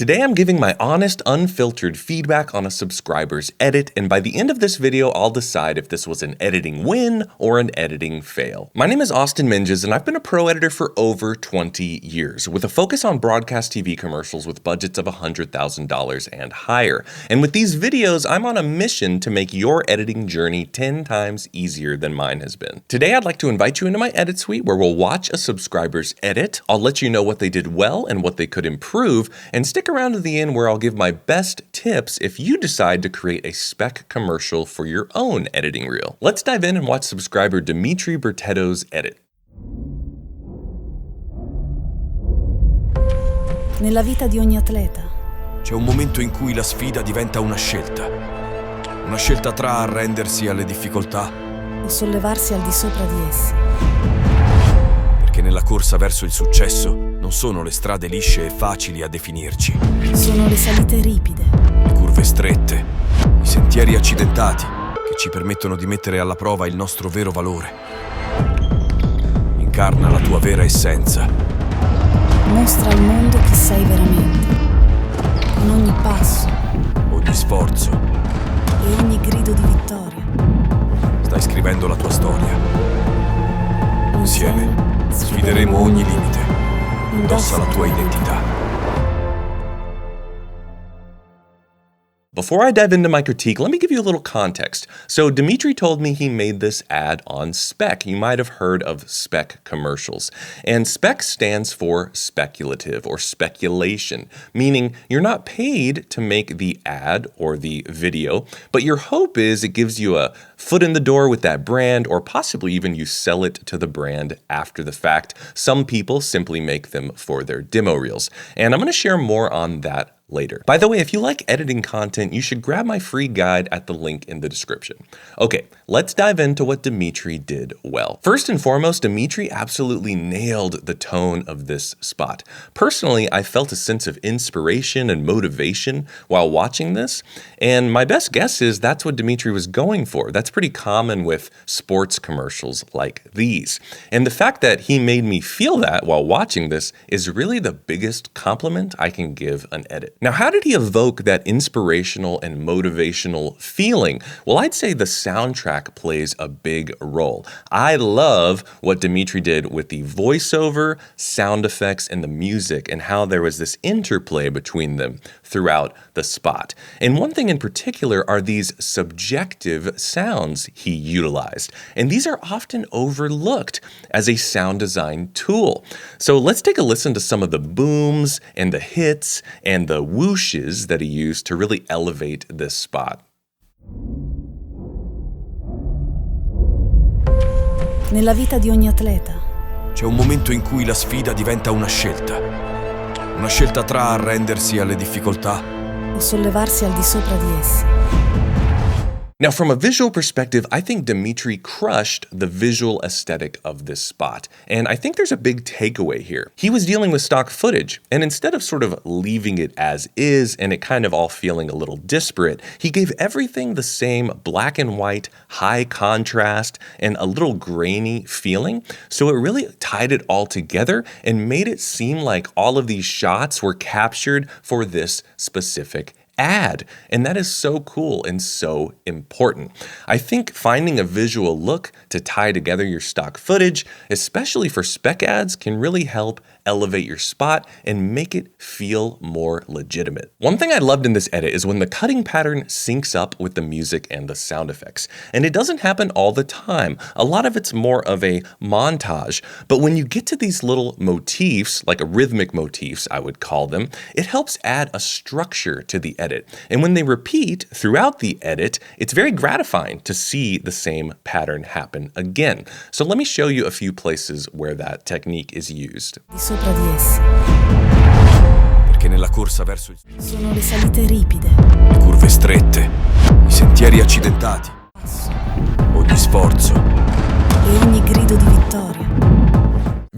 Today I'm giving my honest, unfiltered feedback on a subscriber's edit, and by the end of this video, I'll decide if this was an editing win or an editing fail. My name is Austen Menges, and I've been a pro editor for over 20 years, with a focus on broadcast TV commercials with budgets of $100,000 and higher. And with these videos, I'm on a mission to make your editing journey 10 times easier than mine has been. Today, I'd like to invite you into my edit suite where we'll watch a subscriber's edit. I'll let you know what they did well and what they could improve, and stick around to the end where I'll give my best tips if you decide to create a spec commercial for your own editing reel. Let's dive in and watch subscriber Dimitri Bertetto's edit. Nella vita di ogni atleta c'è un momento in cui la sfida diventa una scelta tra arrendersi alle difficoltà o sollevarsi al di sopra di esse. Perché nella corsa verso il successo non sono le strade lisce e facili a definirci. Sono le salite ripide, Le curve strette, i sentieri accidentati che ci permettono di mettere alla prova il nostro vero valore. Incarna la tua vera essenza. Mostra al mondo chi sei veramente, con ogni passo Ogni sforzo. e ogni grido di vittoria. Stai scrivendo la tua storia. Insieme sfideremo ogni limite. Indossa la tua identità. Before I dive into my critique, let me give you a little context. So Dimitri told me he made this ad on Spec. You might have heard of Spec commercials. And Spec stands for speculative or speculation, meaning you're not paid to make the ad or the video, but your hope is it gives you a foot in the door with that brand, or possibly even you sell it to the brand after the fact. Some people simply make them for their demo reels. And I'm going to share more on that later. By the way, if you like editing content, you should grab my free guide at the link in the description. Okay, let's dive into what Dimitri did well. First and foremost, Dimitri absolutely nailed the tone of this spot. Personally, I felt a sense of inspiration and motivation while watching this, and my best guess is that's what Dimitri was going for. That's pretty common with sports commercials like these. And the fact that he made me feel that while watching this is really the biggest compliment I can give an edit. Now, how did he evoke that inspirational and motivational feeling? Well, I'd say the soundtrack plays a big role. I love what Dimitri did with the voiceover, sound effects, and the music, and how there was this interplay between them throughout the spot. And one thing in particular are these subjective sounds he utilized. And these are often overlooked as a sound design tool. So let's take a listen to some of the booms and the hits and the whooshes that he used to really elevate this spot. Nella vita di ogni atleta C'è un momento in cui la sfida diventa una scelta tra arrendersi alle difficoltà o sollevarsi al di sopra di esse. Now, from a visual perspective, I think Dimitri crushed the visual aesthetic of this spot. And I think there's a big takeaway here. He was dealing with stock footage, and instead of sort of leaving it as is and it kind of all feeling a little disparate, he gave everything the same black and white, high contrast, and a little grainy feeling. So it really tied it all together and made it seem like all of these shots were captured for this specific ad. And that is so cool and so important. I think finding a visual look to tie together your stock footage, especially for spec ads, can really help elevate your spot and make it feel more legitimate. One thing I loved in this edit is when the cutting pattern syncs up with the music and the sound effects. And it doesn't happen all the time. A lot of it's more of a montage. But when you get to these little motifs, like a rhythmic motifs, I would call them, it helps add a structure to the edit. And when they repeat throughout the edit, it's very gratifying to see the same pattern happen again. So let me show you a few places where that technique is used. Di sopra di esse. Perché nella corsa verso il Sono le salite ripide, Le curve strette, i sentieri accidentati, ogni sforzo. e ogni grido di vittoria.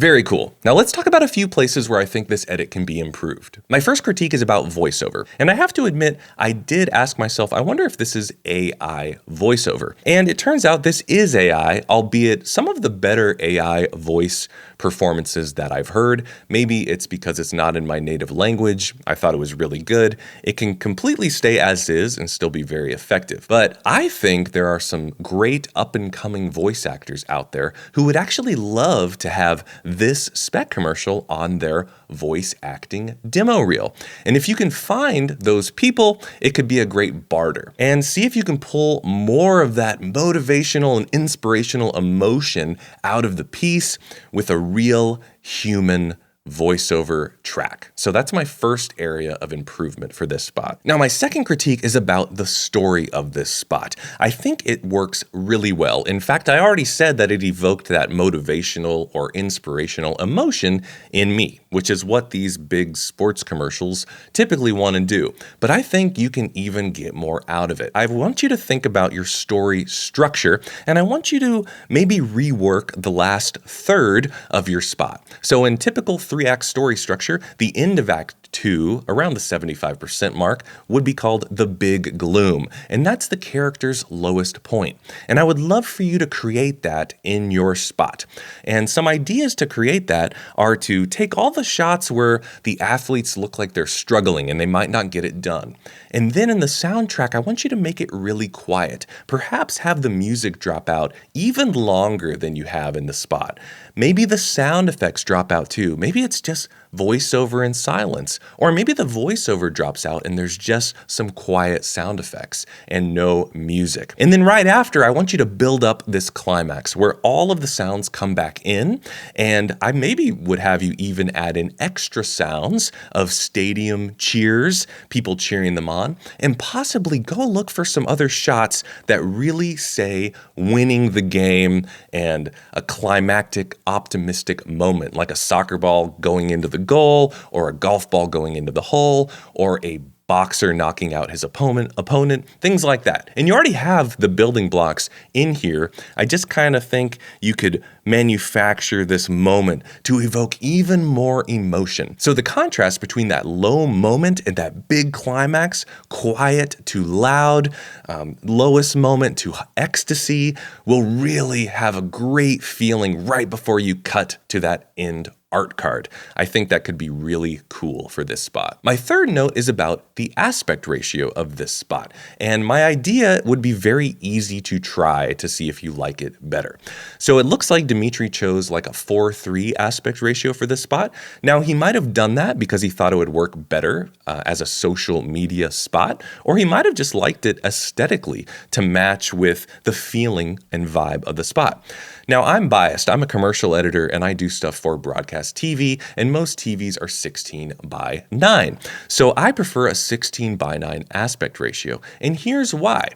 Very cool. Now let's talk about a few places where I think this edit can be improved. My first critique is about voiceover. And I have to admit, I did ask myself, I wonder if this is AI voiceover. And it turns out this is AI, albeit some of the better AI voice performances that I've heard. Maybe it's because it's not in my native language. I thought it was really good. It can completely stay as is and still be very effective. But I think there are some great up-and-coming voice actors out there who would actually love to have this Spec commercial on their voice acting demo reel. And if you can find those people, it could be a great barter. And see if you can pull more of that motivational and inspirational emotion out of the piece with a real human voiceover track. So that's my first area of improvement for this spot. Now, my second critique is about the story of this spot. I think it works really well. In fact, I already said that it evoked that motivational or inspirational emotion in me, which is what these big sports commercials typically want to do. But I think you can even get more out of it. I want you to think about your story structure, and I want you to maybe rework the last third of your spot. So in typical 3-act story structure, the end of Act 2, around the 75% mark, would be called the big gloom. And that's the character's lowest point. And I would love for you to create that in your spot. And some ideas to create that are to take all the shots where the athletes look like they're struggling and they might not get it done. And then in the soundtrack, I want you to make it really quiet. Perhaps have the music drop out even longer than you have in the spot. Maybe the sound effects drop out too. Maybe it's just voiceover and silence. Or maybe the voiceover drops out and there's just some quiet sound effects and no music. And then right after, I want you to build up this climax where all of the sounds come back in. And I maybe would have you even add in extra sounds of stadium cheers, people cheering them on, and possibly go look for some other shots that really say winning the game and a climactic, optimistic moment, like a soccer ball going into the goal, or a golf ball going into the hole, or a boxer knocking out his opponent, things like that. And you already have the building blocks in here. I just kind of think you could manufacture this moment to evoke even more emotion. So the contrast between that low moment and that big climax, quiet to loud, lowest moment to ecstasy, will really have a great feeling right before you cut to that end art card. I think that could be really cool for this spot. My third note is about the aspect ratio of this spot. And my idea would be very easy to try to see if you like it better. So it looks like Dimitri chose like a 4:3 aspect ratio for this spot. Now, he might have done that because he thought it would work better as a social media spot, or he might have just liked it aesthetically to match with the feeling and vibe of the spot. Now, I'm biased. I'm a commercial editor and I do stuff for broadcast TV, and most TVs are 16:9. So I prefer a 16:9 aspect ratio. And here's why.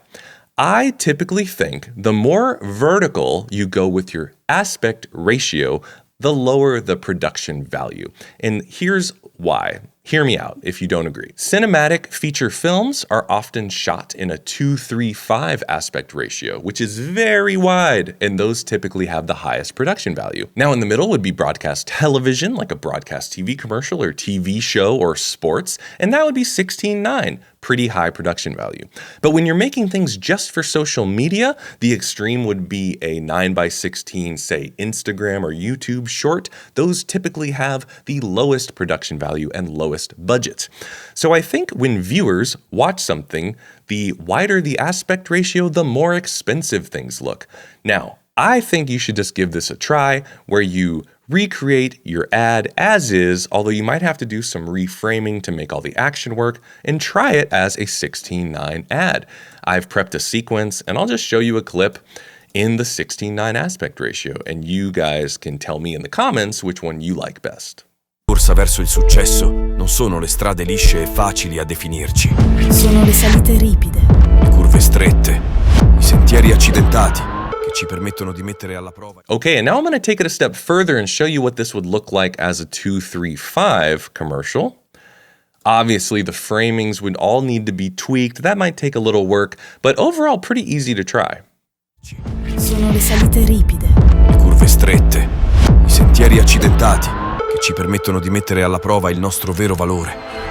I typically think the more vertical you go with your aspect ratio, the lower the production value. And here's why. Hear me out if you don't agree. Cinematic feature films are often shot in a 2:3:5 aspect ratio, which is very wide, and those typically have the highest production value. Now in the middle would be broadcast television, like a broadcast TV commercial or TV show or sports, and that would be 16:9. Pretty high production value. But when you're making things just for social media, the extreme would be a 9:16, say Instagram or YouTube short. Those typically have the lowest production value and lowest budgets. So I think when viewers watch something, the wider the aspect ratio, the more expensive things look. Now, I think you should just give this a try where you recreate your ad as is, although you might have to do some reframing to make all the action work, and try it as a 16:9 ad. I've prepped a sequence, and I'll just show you a clip in the 16:9 aspect ratio, and you guys can tell me in the comments which one you like best. Corsa verso il successo non sono le strade lisce e facili a definirci. Sono le salite ripide. Le curve strette, i sentieri accidentati che ci permettono di mettere alla prova. Okay, and now I'm going to take it a step further and show you what this would look like as a 2:3:5 commercial. Obviously, the framings would all need to be tweaked. That might take a little work, but overall pretty easy to try. Sono le salite ripide. Le curve strette, i sentieri sentieri accidentati che ci permettono di mettere alla prova il nostro vero valore.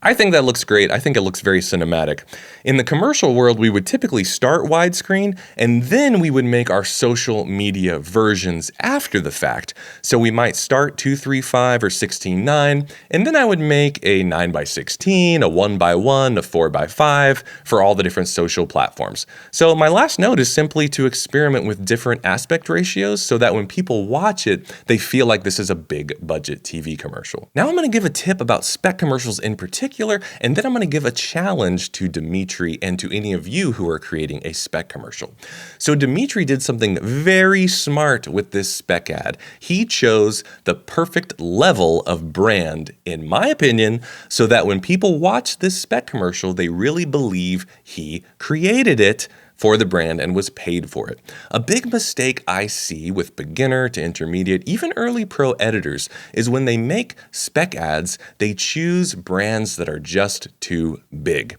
I think that looks great. I think it looks very cinematic. In the commercial world, we would typically start widescreen and then we would make our social media versions after the fact. So we might start 2:3:5 or 16:9, and then I would make a 9:16, a 1:1, a 4:5 for all the different social platforms. So my last note is simply to experiment with different aspect ratios so that when people watch it, they feel like this is a big budget TV commercial. Now I'm going to give a tip about spec commercials in particular, and then I'm going to give a challenge to Dimitri and to any of you who are creating a spec commercial. So Dimitri did something very smart with this spec ad. He chose the perfect level of brand, in my opinion, so that when people watch this spec commercial, they really believe he created it for the brand and was paid for it. A big mistake I see with beginner to intermediate, even early pro editors, is when they make spec ads, they choose brands that are just too big.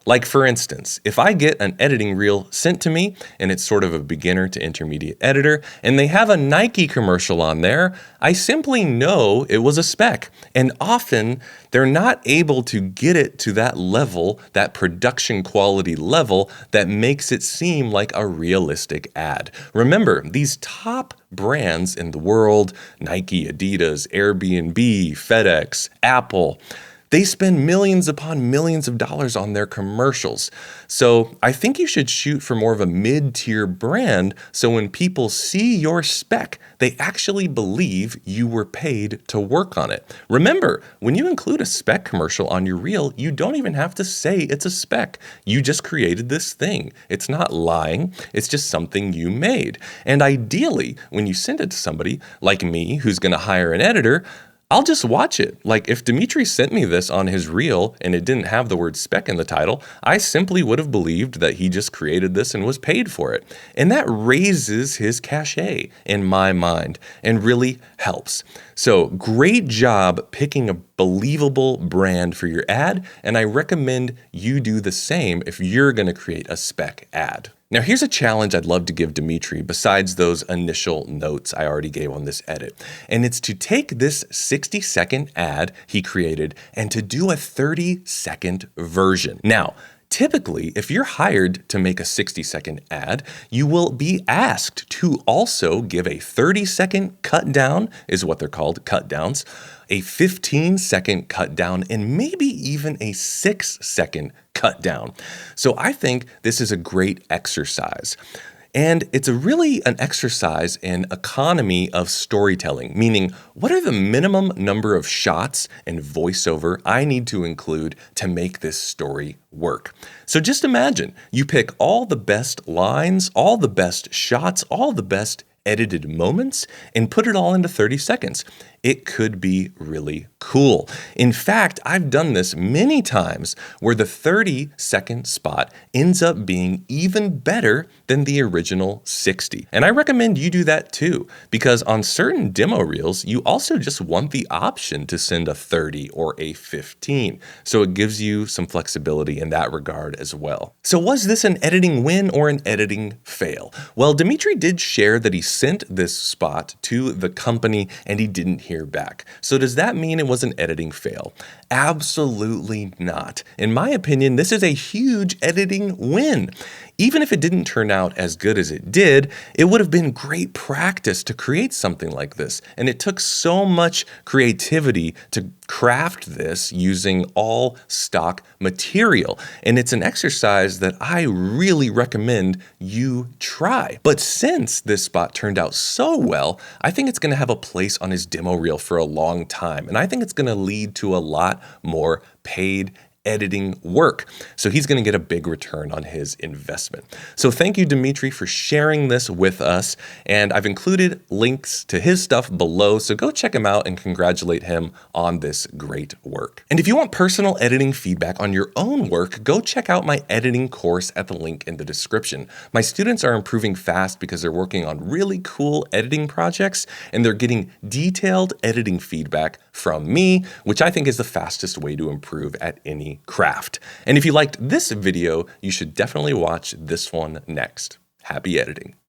Like for instance, if I get an editing reel sent to me and it's sort of a beginner to intermediate editor and they have a Nike commercial on there, I simply know it was a spec. And often they're not able to get it to that level, that production quality level that makes it seem like a realistic ad. Remember, these top brands in the world, Nike, Adidas, Airbnb, FedEx, Apple, they spend millions upon millions of dollars on their commercials. So I think you should shoot for more of a mid-tier brand so when people see your spec, they actually believe you were paid to work on it. Remember, when you include a spec commercial on your reel, you don't even have to say it's a spec. You just created this thing. It's not lying. It's just something you made. And ideally, when you send it to somebody like me who's going to hire an editor, I'll just watch it. Like if Dimitri sent me this on his reel and it didn't have the word spec in the title, I simply would have believed that he just created this and was paid for it. And that raises his cachet in my mind and really helps. So great job picking a believable brand for your ad, and I recommend you do the same if you're going to create a spec ad. Now here's a challenge I'd love to give Dimitri besides those initial notes I already gave on this edit. And it's to take this 60-second ad he created and to do a 30-second version. Now, typically, if you're hired to make a 60-second ad, you will be asked to also give a 30-second cut down, is what they're called, cut downs, a 15-second cut down, and maybe even a 6-second cut down. So I think this is a great exercise. And it's really an exercise in economy of storytelling, meaning what are the minimum number of shots and voiceover I need to include to make this story work. So just imagine you pick all the best lines, all the best shots, all the best edited moments and put it all into 30 seconds. It could be really cool. In fact, I've done this many times where the 30-second spot ends up being even better than the original 60. And I recommend you do that too, because on certain demo reels, you also just want the option to send a 30 or a 15. So it gives you some flexibility in that regard as well. So was this an editing win or an editing fail? Well, Dimitri did share that he sent this spot to the company and he didn't hear back. So does that mean it was an editing fail? Absolutely not. In my opinion, this is a huge editing win. Even if it didn't turn out as good as it did, it would have been great practice to create something like this. And it took so much creativity to craft this using all stock material. And it's an exercise that I really recommend you try. But since this spot turned out so well, I think it's going to have a place on his demo reel for a long time. And I think it's going to lead to a lot more paid editing work. So he's going to get a big return on his investment. So thank you, Dimitri, for sharing this with us. And I've included links to his stuff below. So go check him out and congratulate him on this great work. And if you want personal editing feedback on your own work, go check out my editing course at the link in the description. My students are improving fast because they're working on really cool editing projects and they're getting detailed editing feedback from me, which I think is the fastest way to improve at any craft. And if you liked this video, you should definitely watch this one next. Happy editing.